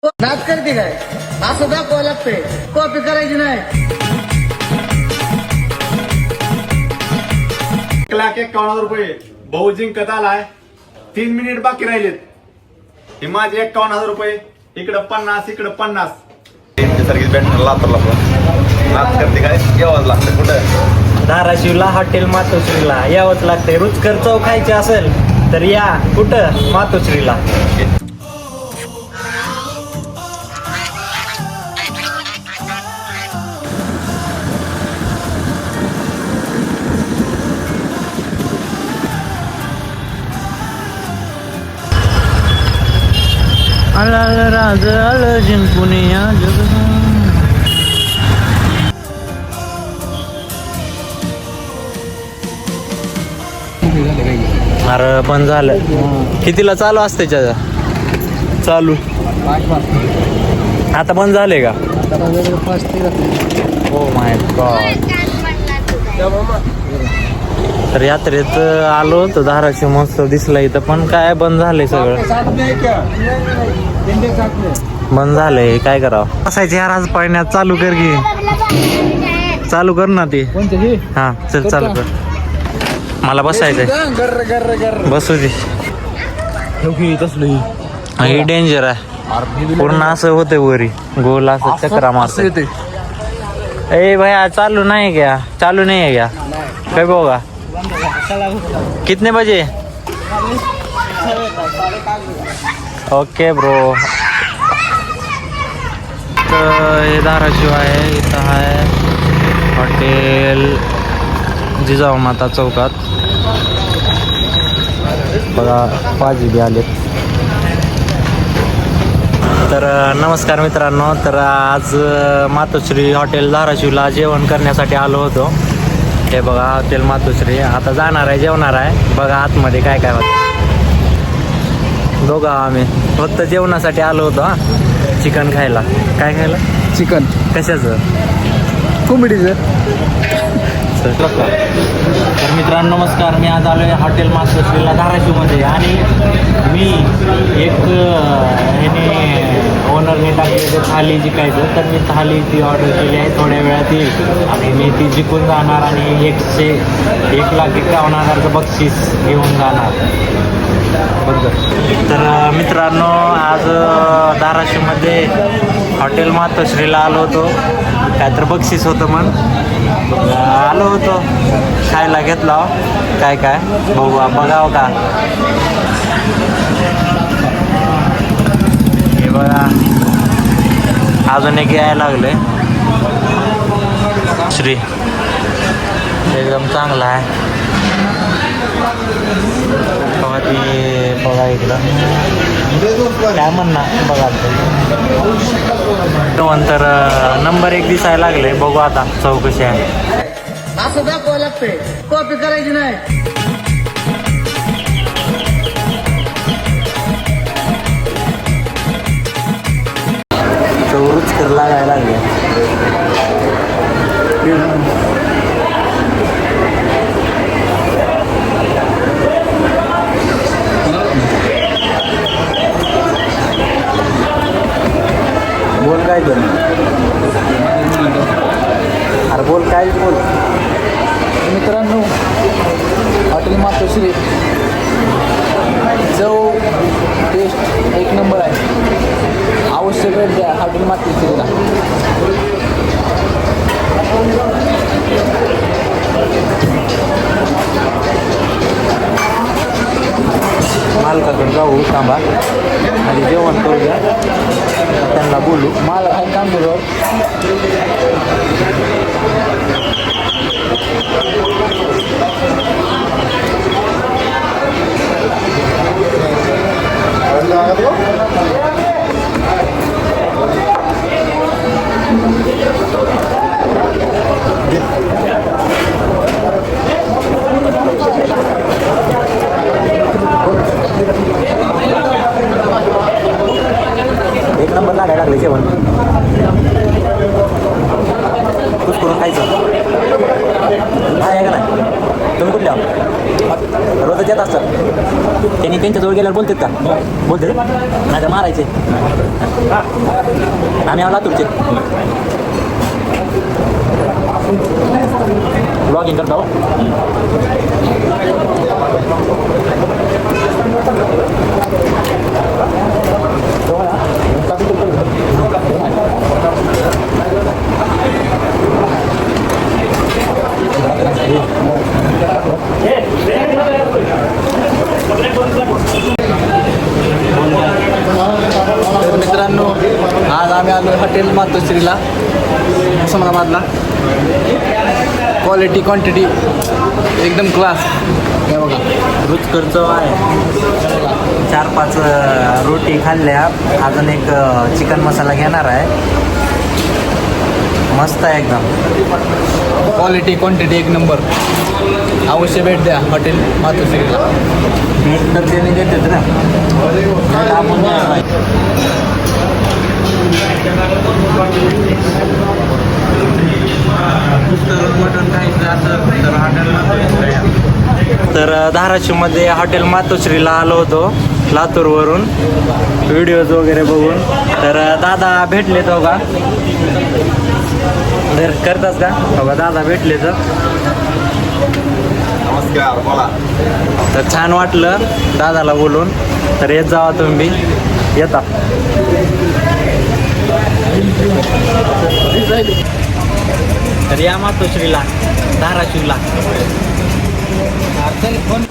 नाच करते काय असं दाखवावं लागतंय. कॉपी करायची नाही. 1,51,000 रुपये भाऊ जिंकत आलाय. 3 मिनिट बाकी राहिलेत. हे माझे 51,000 रुपये. इकडं 50, इकडं 50. सारखी बँड लातरला पण नाच करते काय यावंच लागतं कुठं. धाराशिवला हॉटेल मातोश्रीला यावंच लागतंय. रुचकर चव खायची असेल तर या कुठं मातोश्रीला. राज आल जिंकून या जग. अरे पण झालं. कितीला चालू असते चालू आता बंद झाले का. हो माय गॉड. तर यात्रेत आलो तर धाराशिव महोत्सव दिसला इथं पण काय बंद झालंय सगळं. बंद झालंय काय करावं. असायचे यार आज पाण्यात चालू कर की. चालू कर ना ती. हा चल चालू कर. मला बसायचंय. बसू दे. ही डेंजर आहे. पूर्ण असं होतंय वरी गोल असं चक्रा मारतंय. ए भैया चालू नाही क्या. चालू नहीं है क्या. काय बघा कितने बजे. Okay bro. हे धाराशिव आहे. इथं आहे हॉटेल जिजाऊ माता चौकात. बघा पाजी बी आलेत. तर नमस्कार मित्रांनो. तर आज मातोश्री हॉटेल धाराशिवला जेवण करण्यासाठी आलो होतो. हे बघा हॉटेल मातोश्री. आता जाणार आहे जेवणार आहे. बघा आतमध्ये काय काय होतं. दोघं आम्ही फक्त जेवणासाठी आलो होतो. हा चिकन खायला. काय खायला. चिकन कशाचं. कोंबडीचं. तर मित्रांनो नमस्कार. मी आज आलो आहे हॉटेल मातोश्रीला धाराशिवमध्ये. आणि मी एक ह्याने ओनरने टाकलेलं थाली जिंकायचं. तर मी थालीची ऑर्डर केली आहे. थोड्या वेळात येईल आणि मी ती जिंकून जाणार आणि 1,51,000चं बक्षीस घेऊन जाणार. तर मित्रांनो आज धाराशिवमध्ये हॉटेल मातोश्रीला आलो होतो. काय तर बक्षीस होतं म्हणून आलो होतो. खायला घेतला काय काय बघावं का. हे बघा अजून एक यायला लागले. श्री एकदम चांगला आहे. बघा ती बघा इकडं काय म्हणणार बघा. नंतर नंबर 1 दिसायला लागले. बघू आता चौकशी आहे. असं दाखवावं लागतंय. कॉपी करायची नाही. चौरूच कर लागायला लागले. बोल काय तर. अरे बोल काय बोल. मित्रांनो हॉटेल मातोश्री चव टेस्ट 1 नंबर आहे. अवश्य भेट द्या हॉटेल मातोश्रीला. मालकाकडे जाऊ थांबा आणि जेवण करूया. त्यांना बोलू. मालक आहे काम करू. एक नंबर लागायला लागले जेवण. कुछ करून खायचं आहे का नाही. तुम्ही कुठल्या रोजच येत असतात त्यांनी त्यांच्याजवळ गेल्यावर बोलतात का बोलते नाही तर मारायचे आम्ही आला तुमचे ब्लॉगिंग करता हो तर मित्रांनो आज आम्ही आलो हॉटेल मातोश्रीला उस्मानाबादला क्वालिटी क्वांटिटी एकदम क्लास हे बघा रुचकर चव आहे 4-5 रोटी खाल्ल्या अजून एक चिकन मसाला घेणार आहे मस्त आहे एकदम क्वालिटी क्वांटिटी एक नंबर अवश्य भेट द्या हॉटेल मातोश्रीला भेट तर त्याने देतात ना नाही आपण नाही. तर धाराशिवमध्ये हॉटेल मातोश्रीला आलो होतो लातूरवरून व्हिडिओज वगैरे बघून तर दादा भेटले तो का तर करतास का हो का दादा भेटले तर नमस्कार बोला. तर छान वाटलं दादाला बोलून तर येत जावा तुम्ही येता तर या मातोश्रीला धाराशिवला फोन